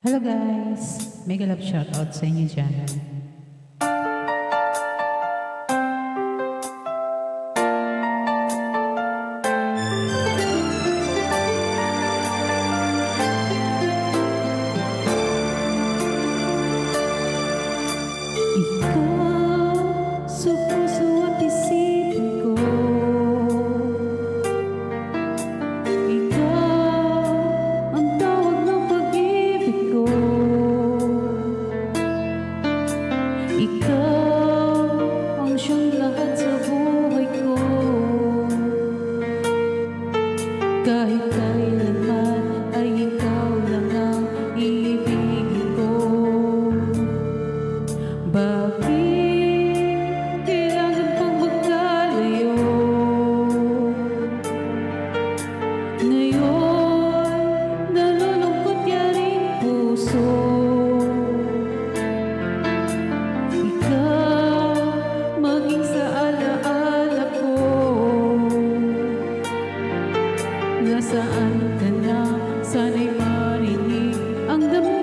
Hello guys! Mega love shoutout sa inyo dyan. Ikaw sa puso at isipin ko, ikaw ang tawag ng pag-ibig ko, ikaw ang siyang lahat sa buhay ko. Kahit kailanman ay ikaw lang ang ibigin ko. Bakit kailangan pang magkalayo? Ngayon, nalulungkot yaring puso. Ikaw, maging sa alaala ko. Nasaan ka na? Sana'y marinig ang damdamin.